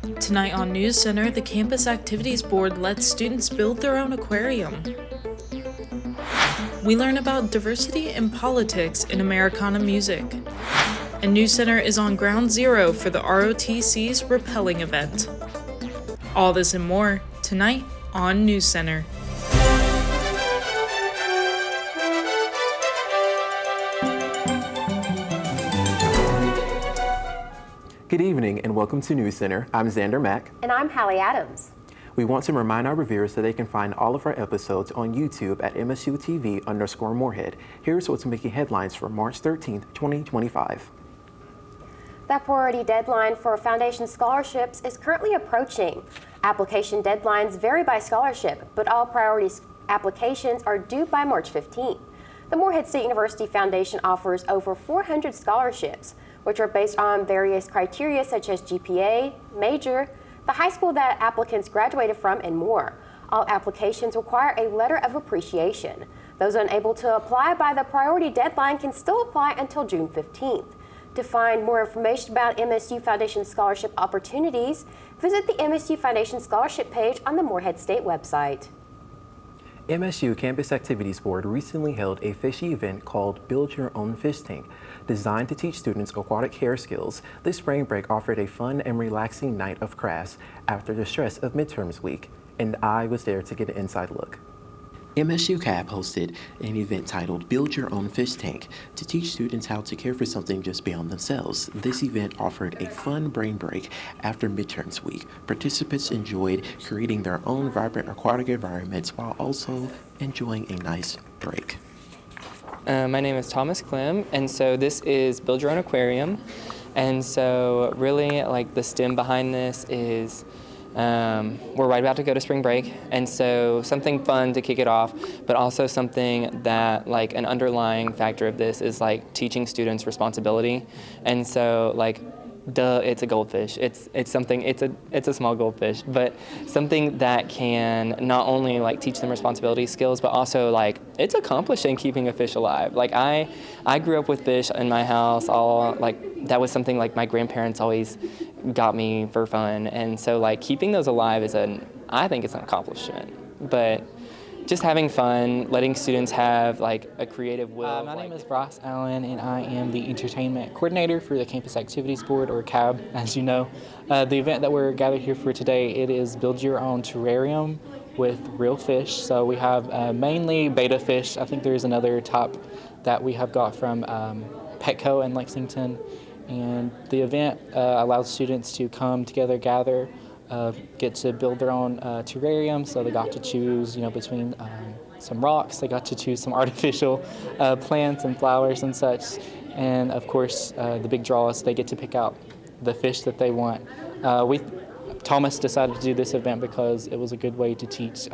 Tonight on NewsCenter, the Campus Activities Board lets students build their own aquarium. We learn about diversity in politics in Americana music. And NewsCenter is on ground zero for the ROTC's Repelling event. All this and more, tonight on NewsCenter. Good evening and welcome to NewsCenter. I'm Xander Mack. And I'm Hallie Adams. We want to remind our reviewers that they can find all of our episodes on YouTube at MSU TV_Moorhead. Here's what's making headlines for March 13th, 2025. The priority deadline for foundation scholarships is currently approaching. Application deadlines vary by scholarship, but all priority applications are due by March 15th. The Moorhead State University Foundation offers over 400 scholarships, which are based on various criteria such as GPA, major, the high school that applicants graduated from, and more. All applications require a letter of appreciation. Those unable to apply by the priority deadline can still apply until June 15th. To find more information about MSU Foundation scholarship opportunities, visit the MSU Foundation scholarship page on the Moorhead State website. MSU Campus Activities Board recently held a fishy event called Build Your Own Fish Tank. Designed to teach students aquatic care skills, this spring break offered a fun and relaxing night of crafts after the stress of midterms week, and I was there to get an inside look. MSU CAB hosted an event titled Build Your Own Fish Tank to teach students how to care for something just beyond themselves. This event offered a fun brain break after midterms week. Participants enjoyed creating their own vibrant aquatic environments while also enjoying a nice break. My name is Thomas Clem, and so this is Build Your Own Aquarium. And so really, like, the stem behind this is we're right about to go to spring break, and so something fun to kick it off, but also something that, like, an underlying factor of this is like teaching students responsibility. And so, like, it's a goldfish. It's a small goldfish, but something that can not only like teach them responsibility skills, but also like it's accomplishing keeping a fish alive. Like I grew up with fish in my house. All like that was something like my grandparents always got me for fun, and so like keeping those alive is I think it's an accomplishment. But just having fun, letting students have like a creative will. My name is Ross Allen, and I am the entertainment coordinator for the Campus Activities Board, or CAB, as you know. The event that we're gathered here for today, it is Build Your Own Terrarium with real fish. So we have mainly betta fish. I think there's another type that we have got from Petco in Lexington. And the event allows students to come together, gather, get to build their own terrarium. So they got to choose, between some rocks. They got to choose some artificial plants and flowers and such. And of course, the big draw is they get to pick out the fish that they want. Thomas decided to do this event because it was a good way to teach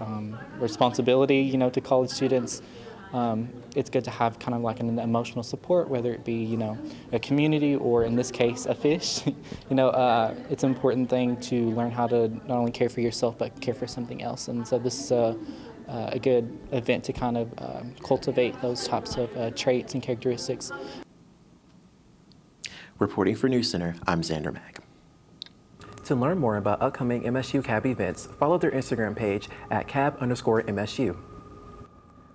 responsibility, to college students. It's good to have kind of like an emotional support, whether it be, a community or in this case, a fish. It's an important thing to learn how to not only care for yourself, but care for something else. And so this is a good event to kind of cultivate those types of traits and characteristics. Reporting for NewsCenter, I'm Xander Mack. To learn more about upcoming MSU CAB events, follow their Instagram page at cab_MSU.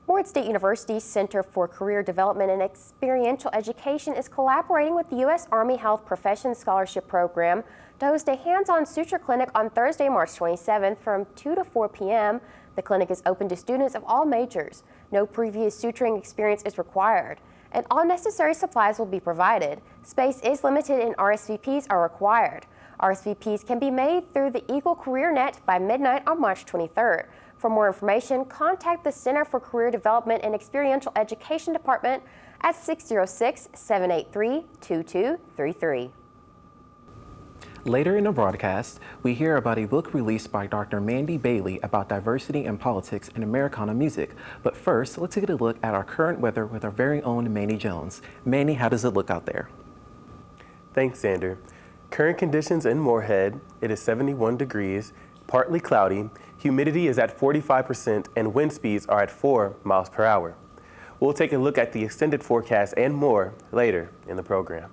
Moorhead State University's Center for Career Development and Experiential Education is collaborating with the U.S. Army Health Professions Scholarship Program to host a hands-on suture clinic on Thursday, March 27th from 2 to 4 p.m. The clinic is open to students of all majors. No previous suturing experience is required, and all necessary supplies will be provided. Space is limited and RSVPs are required. RSVPs can be made through the Eagle Career Net by midnight on March 23rd. For more information, contact the Center for Career Development and Experiential Education Department at 606-783-2233. Later in the broadcast, we hear about a book released by Dr. Mandy Bailey about diversity in politics and Americana music. But first, let's take a look at our current weather with our very own Manny Jones. Manny, how does it look out there? Thanks, Xander. Current conditions in Moorhead, it is 71 degrees, partly cloudy, humidity is at 45%, and wind speeds are at 4 miles per hour. We'll take a look at the extended forecast and more later in the program.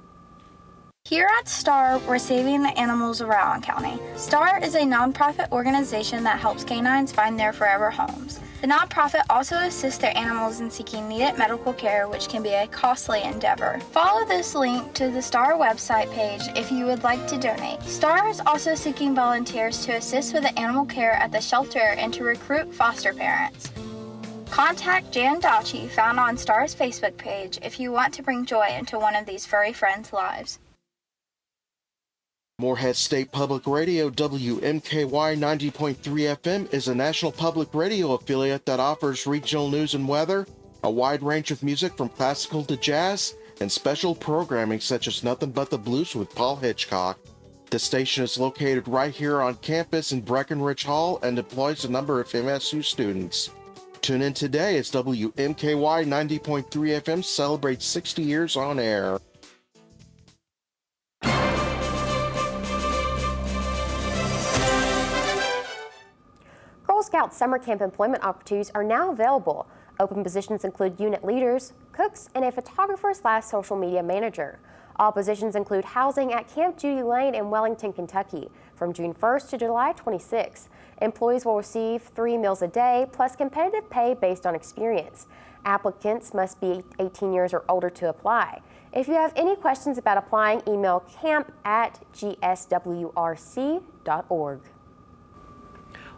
Here at STAR, we're saving the animals of Rowan County. STAR is a nonprofit organization that helps canines find their forever homes. The nonprofit also assists their animals in seeking needed medical care, which can be a costly endeavor. Follow this link to the STAR website page if you would like to donate. STAR is also seeking volunteers to assist with the animal care at the shelter and to recruit foster parents. Contact Jan Dachi, found on STAR's Facebook page, if you want to bring joy into one of these furry friends' lives. Morehead State Public Radio WMKY 90.3 FM is a national public radio affiliate that offers regional news and weather, a wide range of music from classical to jazz, and special programming such as Nothing But the Blues with Paul Hitchcock. The station is located right here on campus in Breckenridge Hall and employs a number of MSU students. Tune in today as WMKY 90.3 FM celebrates 60 years on air. Girl Scout summer camp employment opportunities are now available. Open positions include unit leaders, cooks, and a photographer/social media manager. All positions include housing at Camp Judy Lane in Wellington, Kentucky, from June 1st to July 26th. Employees will receive 3 meals a day, plus competitive pay based on experience. Applicants must be 18 years or older to apply. If you have any questions about applying, email camp@gswrc.org.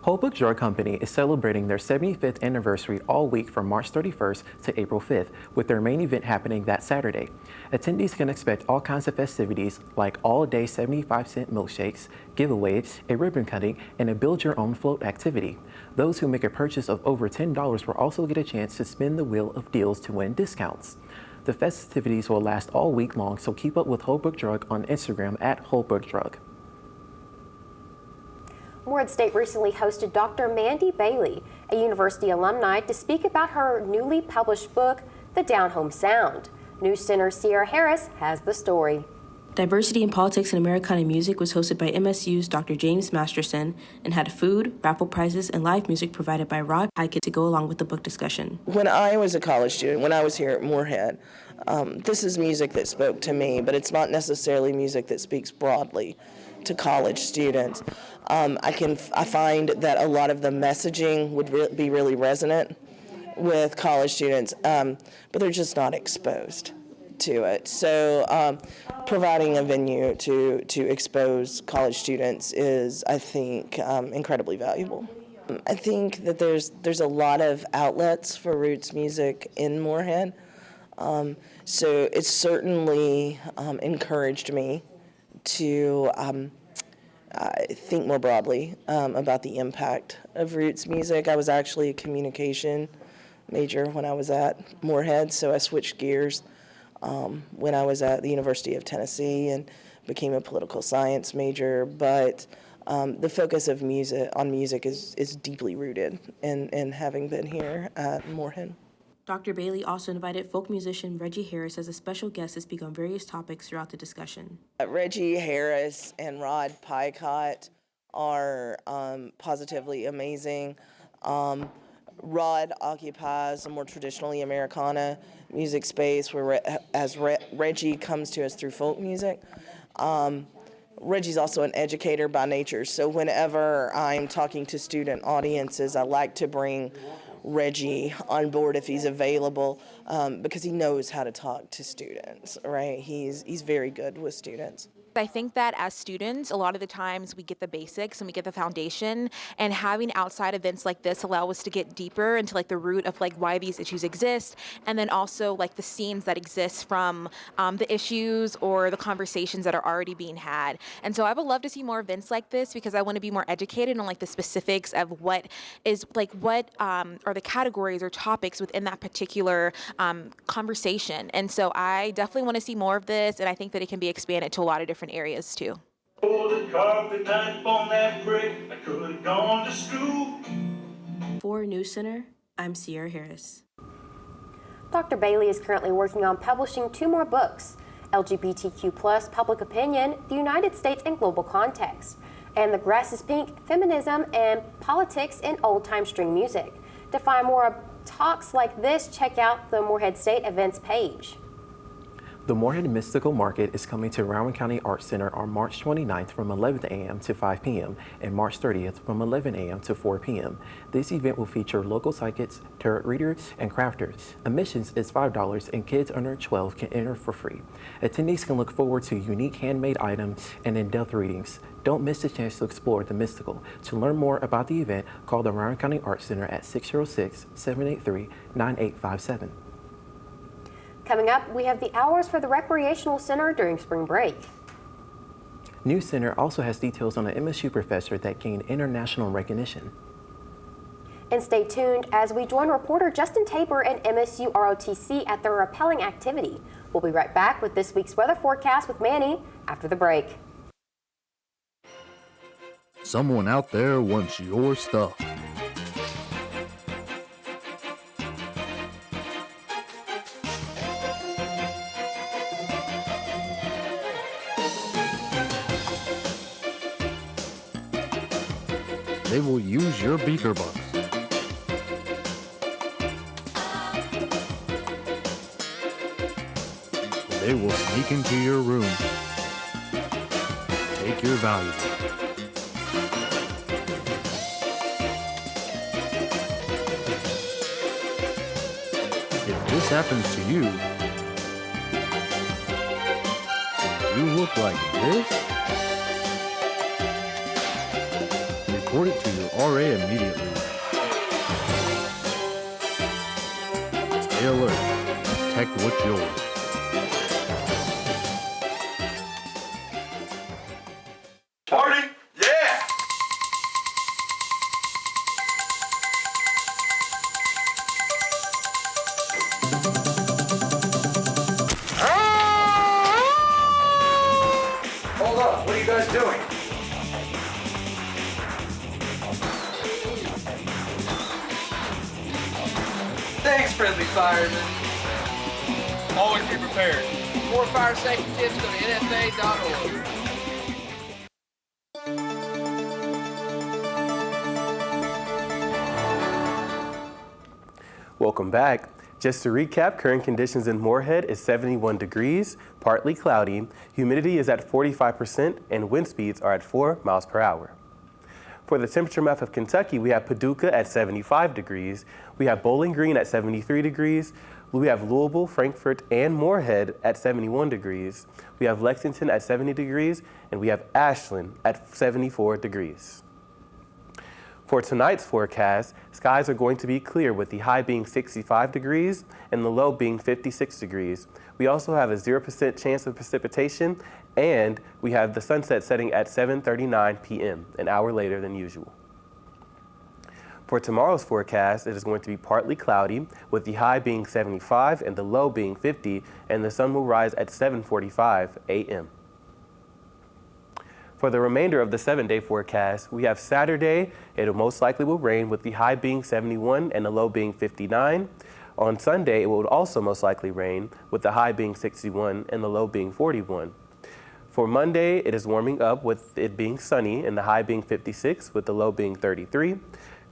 Holbrook Drug Company is celebrating their 75th anniversary all week from March 31st to April 5th, with their main event happening that Saturday. Attendees can expect all kinds of festivities like all-day 75-cent milkshakes, giveaways, a ribbon cutting, and a build-your-own float activity. Those who make a purchase of over $10 will also get a chance to spin the wheel of deals to win discounts. The festivities will last all week long, so keep up with Holbrook Drug on Instagram @HolbrookDrug. Morehead State recently hosted Dr. Mandy Bailey, a university alumni, to speak about her newly published book, The Down Home Sound. NewsCenter Sierra Harris has the story. Diversity in Politics and Americana Music was hosted by MSU's Dr. James Masterson and had food, raffle prizes, and live music provided by Rod Pikett to go along with the book discussion. When I was a college student, when I was here at Morehead, this is music that spoke to me, but it's not necessarily music that speaks broadly to college students. I find that a lot of the messaging would be really resonant with college students, but they're just not exposed to it. So providing a venue to expose college students is, I think, incredibly valuable. I think that there's a lot of outlets for roots music in Morehead, so it's certainly encouraged me to think more broadly about the impact of roots music. I was actually a communication major when I was at Morehead, so I switched gears when I was at the University of Tennessee and became a political science major. But the focus of music is deeply rooted in having been here at Morehead. Dr. Bailey also invited folk musician Reggie Harris as a special guest to speak on various topics throughout the discussion. Reggie Harris and Rod Pikett are positively amazing. Rod occupies a more traditionally Americana music space, as Reggie comes to us through folk music. Reggie's also an educator by nature, so whenever I'm talking to student audiences, I like to bring Reggie on board if he's available, because he knows how to talk to students, right? He's very good with students. I think that as students, a lot of the times we get the basics and we get the foundation, and having outside events like this allow us to get deeper into like the root of like why these issues exist, and then also like the scenes that exist from the issues or the conversations that are already being had. And so I would love to see more events like this, because I want to be more educated on like the specifics of what are the categories or topics within that particular conversation. And so I definitely want to see more of this, and I think that it can be expanded to a lot of different areas too. For NewsCenter, I'm Sierra Harris. Dr. Bailey is currently working on publishing 2 more books, LGBTQ+, Public Opinion, the United States in Global Context, and The Grass is Pink, Feminism and Politics in Old-Time String Music. To find more talks like this, check out the Morehead State events page. The Morehead Mystical Market is coming to Rowan County Arts Center on March 29th from 11 a.m. to 5 p.m. and March 30th from 11 a.m. to 4 p.m. This event will feature local psychics, tarot readers, and crafters. Admissions is $5 and kids under 12 can enter for free. Attendees can look forward to unique handmade items and in-depth readings. Don't miss the chance to explore the mystical. To learn more about the event, call the Rowan County Arts Center at 606-783-9857. Coming up, we have the hours for the Recreational Center during spring break. NewsCenter also has details on an MSU professor that gained international recognition. And stay tuned as we join reporter Justin Tabor and MSU ROTC at their rappelling activity. We'll be right back with this week's weather forecast with Manny after the break. Someone out there wants your stuff. They will use your beaker box. They will sneak into your room, take your valuables. If this happens to you, and you look like this, report it to your RA immediately. Stay alert. Protect what's yours. Party? Yeah! Hold up, what are you guys doing? Thanks, friendly firemen. Always be prepared. More fire safety tips, go to nfa.org. Welcome back. Just to recap, current conditions in Morehead is 71 degrees, partly cloudy, humidity is at 45%, and wind speeds are at 4 miles per hour. For the temperature map of Kentucky, we have Paducah at 75 degrees, we have Bowling Green at 73 degrees, we have Louisville, Frankfort, and Morehead at 71 degrees, we have Lexington at 70 degrees, and we have Ashland at 74 degrees. For tonight's forecast, skies are going to be clear with the high being 65 degrees and the low being 56 degrees. We also have a 0% chance of precipitation, and we have the sunset setting at 7:39 p.m., an hour later than usual. For tomorrow's forecast, it is going to be partly cloudy with the high being 75 and the low being 50, and the sun will rise at 7:45 a.m. For the remainder of the 7-day forecast, we have Saturday, it most likely will rain with the high being 71 and the low being 59. On Sunday, it will also most likely rain with the high being 61 and the low being 41. For Monday, it is warming up with it being sunny and the high being 56 with the low being 33.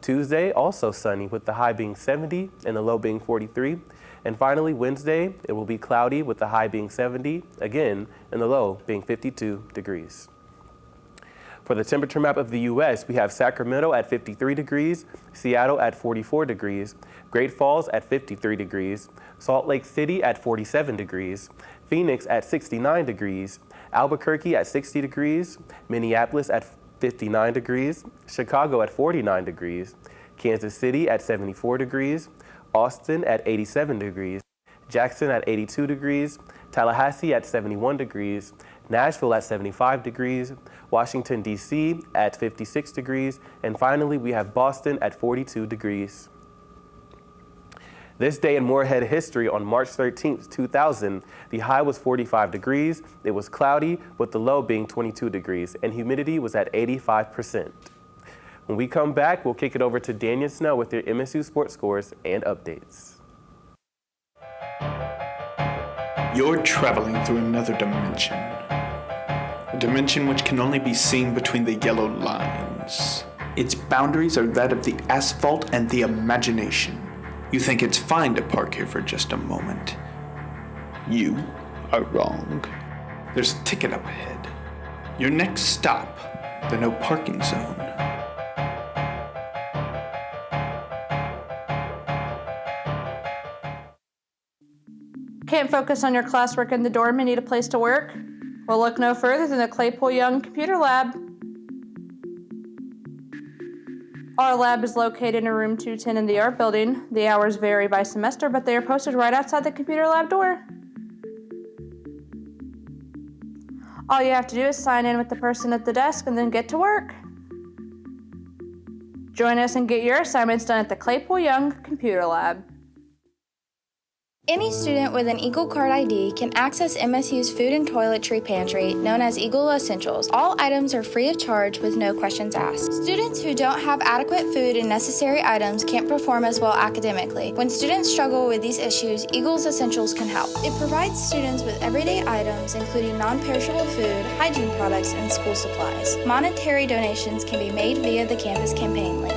Tuesday, also sunny with the high being 70 and the low being 43. And finally, Wednesday, it will be cloudy with the high being 70 again and the low being 52 degrees. For the temperature map of the U.S., we have Sacramento at 53 degrees, Seattle at 44 degrees, Great Falls at 53 degrees, Salt Lake City at 47 degrees, Phoenix at 69 degrees, Albuquerque at 60 degrees, Minneapolis at 59 degrees, Chicago at 49 degrees, Kansas City at 74 degrees, Austin at 87 degrees, Jackson at 82 degrees, Tallahassee at 71 degrees, Nashville at 75 degrees, Washington, D.C. at 56 degrees, and finally we have Boston at 42 degrees. This day in Morehead history on March 13th, 2000, the high was 45 degrees, it was cloudy with the low being 22 degrees, and humidity was at 85%. When we come back, we'll kick it over to Daniel Snow with your MSU sports scores and updates. You're traveling through another dimension. A dimension which can only be seen between the yellow lines. Its boundaries are that of the asphalt and the imagination. You think it's fine to park here for just a moment. You are wrong. There's a ticket up ahead. Your next stop, the no parking zone. Can't focus on your classwork in the dorm and need a place to work? Well, look no further than the Claypool Young Computer Lab. Our lab is located in room 210 in the art building. The hours vary by semester, but they are posted right outside the computer lab door. All you have to do is sign in with the person at the desk and then get to work. Join us and get your assignments done at the Claypool Young Computer Lab. Any student with an Eagle Card ID can access MSU's food and toiletry pantry, known as Eagle Essentials. All items are free of charge with no questions asked. Students who don't have adequate food and necessary items can't perform as well academically. When students struggle with these issues, Eagle's Essentials can help. It provides students with everyday items, including non-perishable food, hygiene products, and school supplies. Monetary donations can be made via the campus campaign link.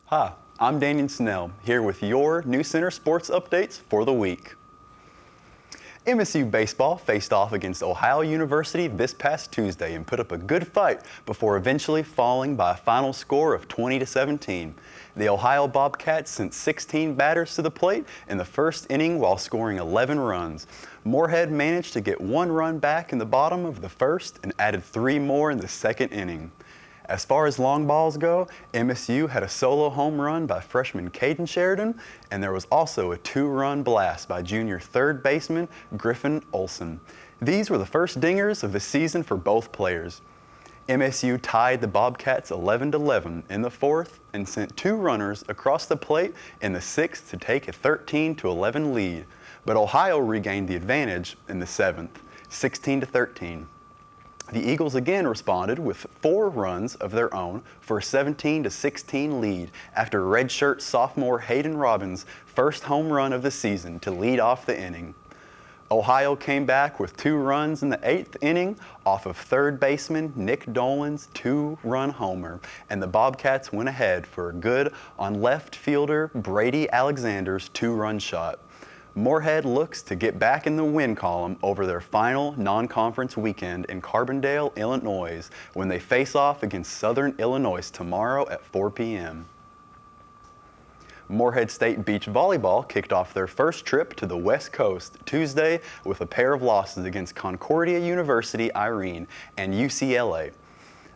Hi, I'm Daniel Snell, here with your NewsCenter sports updates for the week. MSU baseball faced off against Ohio University this past Tuesday and put up a good fight before eventually falling by a final score of 20-17. The Ohio Bobcats sent 16 batters to the plate in the first inning while scoring 11 runs. Moorhead managed to get 1 run back in the bottom of the first and added 3 more in the second inning. As far as long balls go, MSU had a solo home run by freshman Caden Sheridan, and there was also a 2-run blast by junior third baseman Griffin Olson. These were the first dingers of the season for both players. MSU tied the Bobcats 11-11 in the 4th and sent 2 runners across the plate in the 6th to take a 13-11 lead, but Ohio regained the advantage in the 7th, 16-13. The Eagles again responded with 4 runs of their own for a 17-16 lead after redshirt sophomore Hayden Robbins' first home run of the season to lead off the inning. Ohio came back with 2 runs in the 8th inning off of third baseman Nick Dolan's 2-run homer, and the Bobcats went ahead for a good on left fielder Brady Alexander's 2-run shot. Moorhead looks to get back in the win column over their final non-conference weekend in Carbondale, Illinois, when they face off against Southern Illinois tomorrow at 4 p.m. Moorhead State Beach Volleyball kicked off their first trip to the West Coast Tuesday with a pair of losses against Concordia University Irene and UCLA.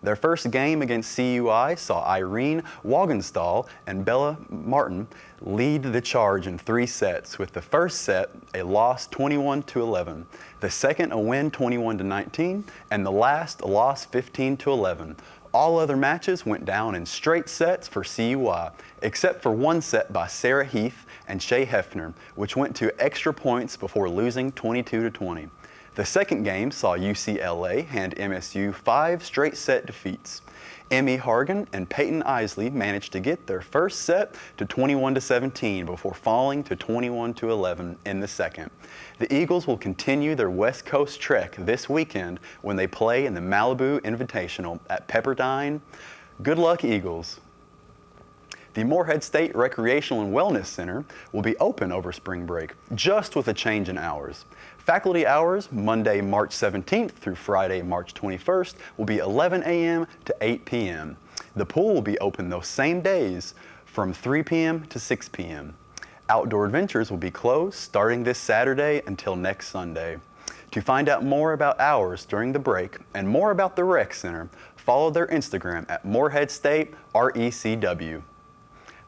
Their first game against CUI saw Irene Wagenstall and Bella Martin lead the charge in 3 sets, with the first set a loss 21-11, the second a win 21-19, and the last a loss 15-11. All other matches went down in straight sets for CUI, except for 1 set by Sarah Heath and Shay Hefner, which went to extra points before losing 22-20. The second game saw UCLA hand MSU 5 straight set defeats. Emmy Hargan and Peyton Isley managed to get their first set to 21-17 before falling to 21-11 in the second. The Eagles will continue their West Coast trek this weekend when they play in the Malibu Invitational at Pepperdine. Good luck, Eagles. The Moorhead State Recreational and Wellness Center will be open over spring break, just with a change in hours. Faculty hours, Monday, March 17th through Friday, March 21st, will be 11 a.m. to 8 p.m. The pool will be open those same days from 3 p.m. to 6 p.m. Outdoor adventures will be closed starting this Saturday until next Sunday. To find out more about hours during the break and more about the Rec Center, follow their Instagram at Moorhead State RECW.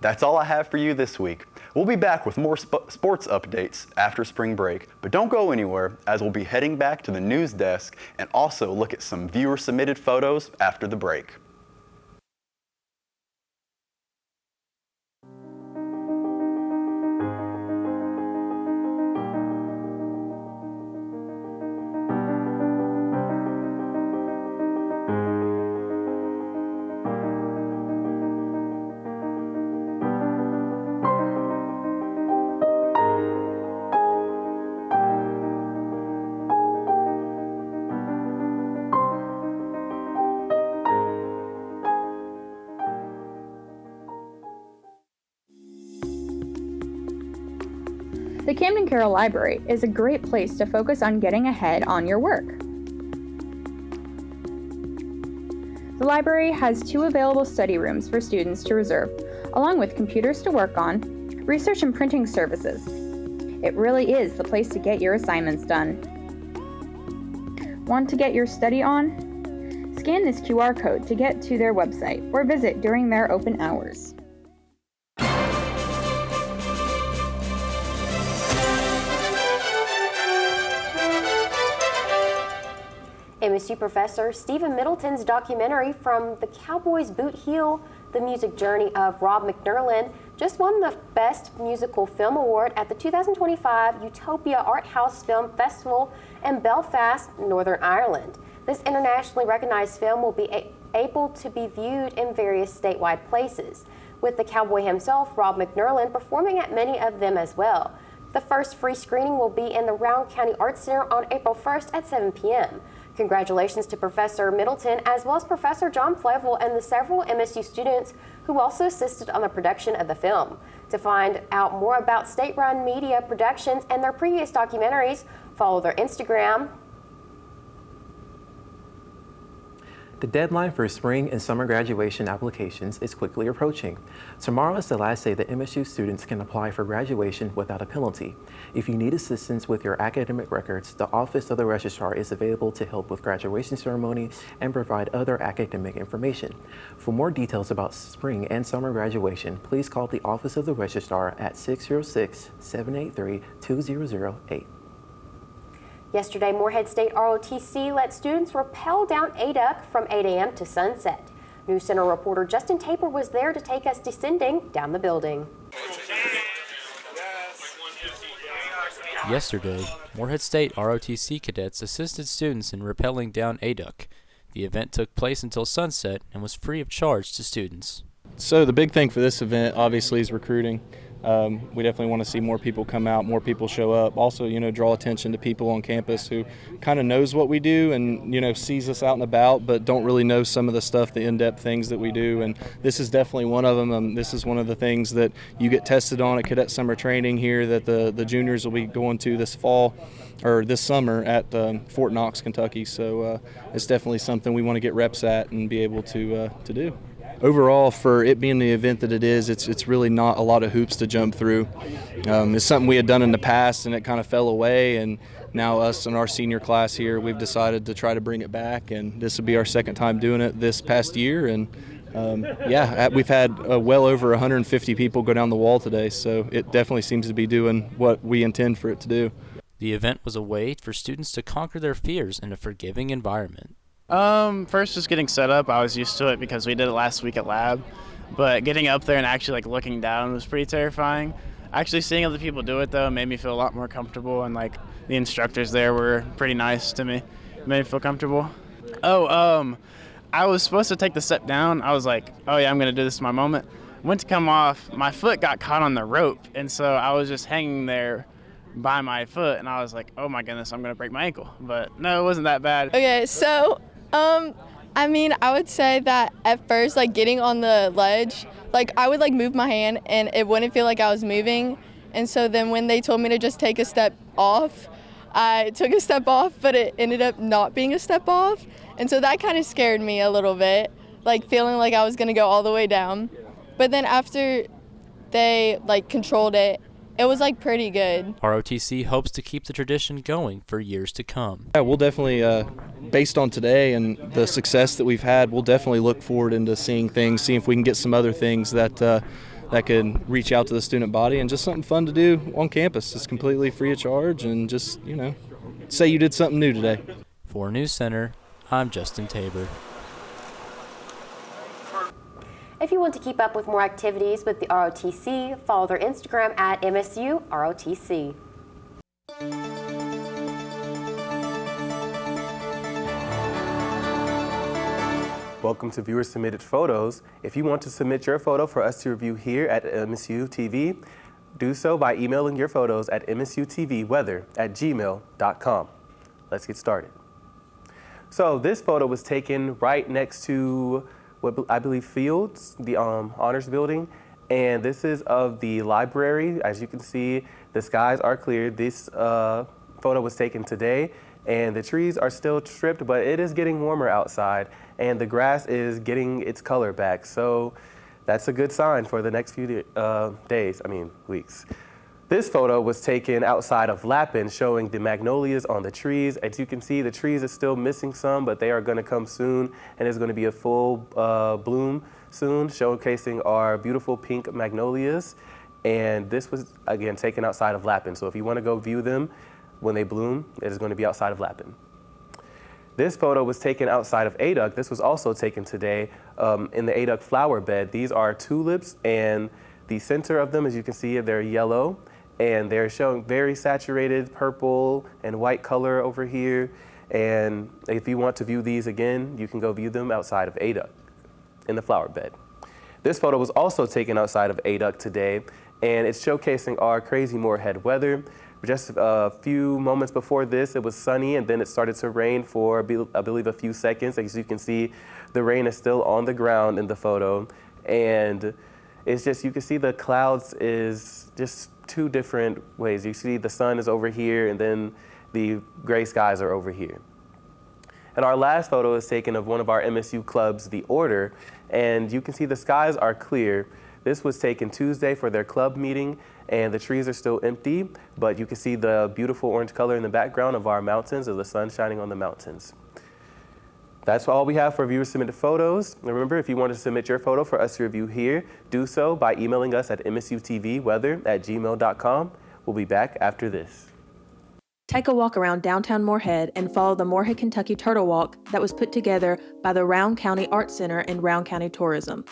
That's all I have for you this week. We'll be back with more sports updates after spring break, but don't go anywhere as we'll be heading back to the news desk and also look at some viewer-submitted photos after the break. The Camden Carroll Library is a great place to focus on getting ahead on your work. The library has 2 available study rooms for students to reserve, along with computers to work on, research and printing services. It really is the place to get your assignments done. Want to get your study on? Scan this QR code to get to their website or visit during their open hours. MSU professor Stephen Middleton's documentary From the Cowboy's Boot Heel, The Music Journey of Rob McNerlin just won the Best Musical Film Award at the 2025 Utopia Art House Film Festival in Belfast, Northern Ireland. This internationally recognized film will be able to be viewed in various statewide places, with the cowboy himself, Rob McNerlin, performing at many of them as well. The first free screening will be in the Round County Arts Center on April 1st at 7 p.m. Congratulations to Professor Middleton, as well as Professor John Flavel and the several MSU students who also assisted on the production of the film. To find out more about state-run media productions and their previous documentaries, follow their Instagram. The deadline for spring and summer graduation applications is quickly approaching. Tomorrow is the last day that MSU students can apply for graduation without a penalty. If you need assistance with your academic records, the Office of the Registrar is available to help with graduation ceremony and provide other academic information. For more details about spring and summer graduation, please call the Office of the Registrar at 606-783-2008. Yesterday, Morehead State ROTC let students rappel down Aduc from 8 a.m. to sunset. NewsCenter reporter Justin Taper was there to take us descending down the building. Yesterday, Morehead State ROTC cadets assisted students in rappelling down Aduc. The event took place until sunset and was free of charge to students. So the big thing for this event obviously is recruiting. We definitely want to see more people come out, more people show up. Also, draw attention to people on campus who kind of knows what we do and, sees us out and about, but don't really know some of the stuff, the in-depth things that we do. And this is definitely one of them. This is one of the things that you get tested on at Cadet Summer Training here that the juniors will be going to this fall or this summer at Fort Knox, Kentucky. So it's definitely something we want to get reps at and be able to do. Overall, for it being the event that it is, it's really not a lot of hoops to jump through. It's something we had done in the past, and it kind of fell away, and now us and our senior class here, we've decided to try to bring it back, and this will be our second time doing it this past year. And we've had well over 150 people go down the wall today, so it definitely seems to be doing what we intend for it to do. The event was a way for students to conquer their fears in a forgiving environment. First just getting set up, I was used to it because we did it last week at lab, but getting up there and actually looking down was pretty terrifying. Actually seeing other people do it though made me feel a lot more comfortable, and the instructors there were pretty nice to me, made me feel comfortable. I was supposed to take the step down. I was like, oh yeah, I'm gonna do this in my moment. Went to come off, my foot got caught on the rope, and so I was just hanging there by my foot, and I was like, oh my goodness, I'm gonna break my ankle. But no, it wasn't that bad. Okay, so I would say that at first, getting on the ledge, I would move my hand and it wouldn't feel like I was moving. And so then when they told me to just take a step off, I took a step off, but it ended up not being a step off. And so that kind of scared me a little bit, feeling like I was gonna go all the way down. But then after they controlled it, it was pretty good. ROTC hopes to keep the tradition going for years to come. Yeah, we'll definitely, based on today and the success that we've had, we'll definitely look forward into seeing if we can get some other things that that could reach out to the student body, and just something fun to do on campus. It's completely free of charge, and just, say you did something new today. For NewsCenter, I'm Justin Tabor. If you want to keep up with more activities with the ROTC, follow their Instagram at MSU ROTC. Welcome to Viewer Submitted Photos. If you want to submit your photo for us to review here at MSU TV, do so by emailing your photos at msutvweather@gmail.com. Let's get started. So this photo was taken right next to what I believe Fields, the honors building, and this is of the library. As you can see, the skies are clear. This photo was taken today, and the trees are still stripped, but it is getting warmer outside, and the grass is getting its color back. So that's a good sign for the next few weeks. This photo was taken outside of Lappin, showing the magnolias on the trees. As you can see, the trees are still missing some, but they are going to come soon, and it's going to be a full bloom soon, showcasing our beautiful pink magnolias. And this was, again, taken outside of Lappin. So if you want to go view them when they bloom, it is going to be outside of Lappin. This photo was taken outside of Aduc. This was also taken today in the Aduc flower bed. These are tulips, and the center of them, as you can see, they're yellow, and they're showing very saturated purple and white color over here. And if you want to view these again, you can go view them outside of Aduc in the flower bed. This photo was also taken outside of Aduc today, and it's showcasing our crazy Moorhead weather. Just a few moments before this, it was sunny, and then it started to rain for, I believe, a few seconds. As you can see, the rain is still on the ground in the photo, and it's just, you can see the clouds is just two different ways. You see the sun is over here, and then the gray skies are over here. And our last photo is taken of one of our MSU clubs, The Order, and you can see the skies are clear. This was taken Tuesday for their club meeting, and the trees are still empty, but you can see the beautiful orange color in the background of our mountains, of the sun shining on the mountains. That's all we have for viewer submitted photos. Remember, if you want to submit your photo for us to review here, do so by emailing us at msutvweather@gmail.com. We'll be back after this. Take a walk around downtown Moorhead and follow the Moorhead, Kentucky Turtle Walk that was put together by the Round County Arts Center and Round County Tourism.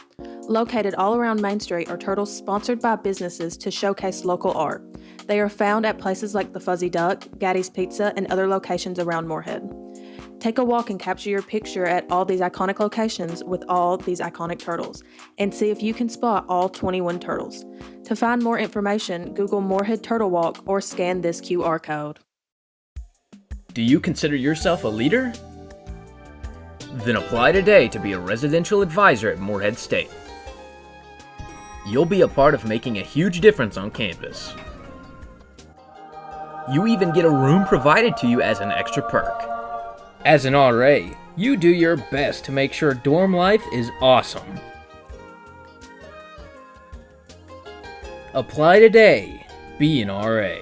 Located all around Main Street are turtles sponsored by businesses to showcase local art. They are found at places like the Fuzzy Duck, Gaddy's Pizza, and other locations around Moorhead. Take a walk and capture your picture at all these iconic locations with all these iconic turtles, and see if you can spot all 21 turtles. To find more information, Google Moorhead Turtle Walk or scan this QR code. Do you consider yourself a leader? Then apply today to be a residential advisor at Moorhead State. You'll be a part of making a huge difference on campus. You even get a room provided to you as an extra perk. As an RA, you do your best to make sure dorm life is awesome. Apply today. Be an RA.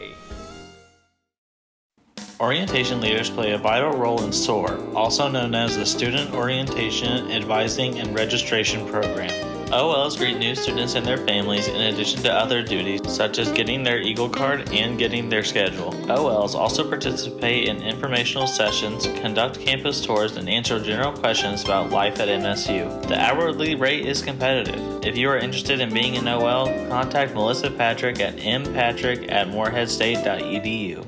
Orientation leaders play a vital role in SOAR, also known as the Student Orientation, Advising, and Registration Program. OLs greet new students and their families in addition to other duties such as getting their Eagle card and getting their schedule. OLs also participate in informational sessions, conduct campus tours, and answer general questions about life at MSU. The hourly rate is competitive. If you are interested in being an OL, contact Melissa Patrick at mpatrick@moorheadstate.edu.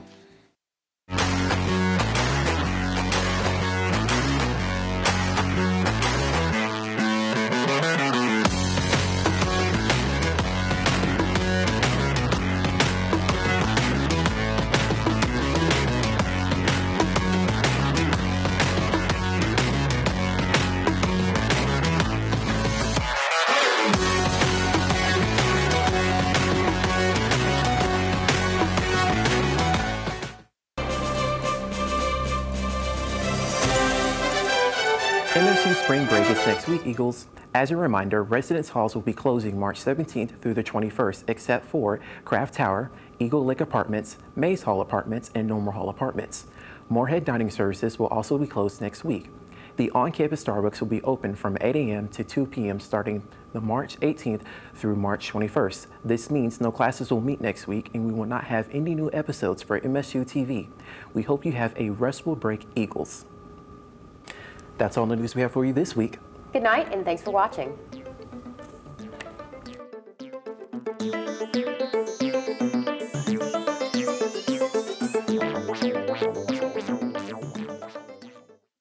MSU spring break is next week, Eagles. As a reminder, residence halls will be closing March 17th through the 21st, except for Craft Tower, Eagle Lake Apartments, Mays Hall Apartments, and Normal Hall Apartments. Moorhead dining services will also be closed next week. The on-campus Starbucks will be open from 8 a.m. to 2 p.m. starting the March 18th through March 21st. This means no classes will meet next week, and we will not have any new episodes for MSU TV. We hope you have a restful break, Eagles. That's all the news we have for you this week. Good night, and thanks for watching.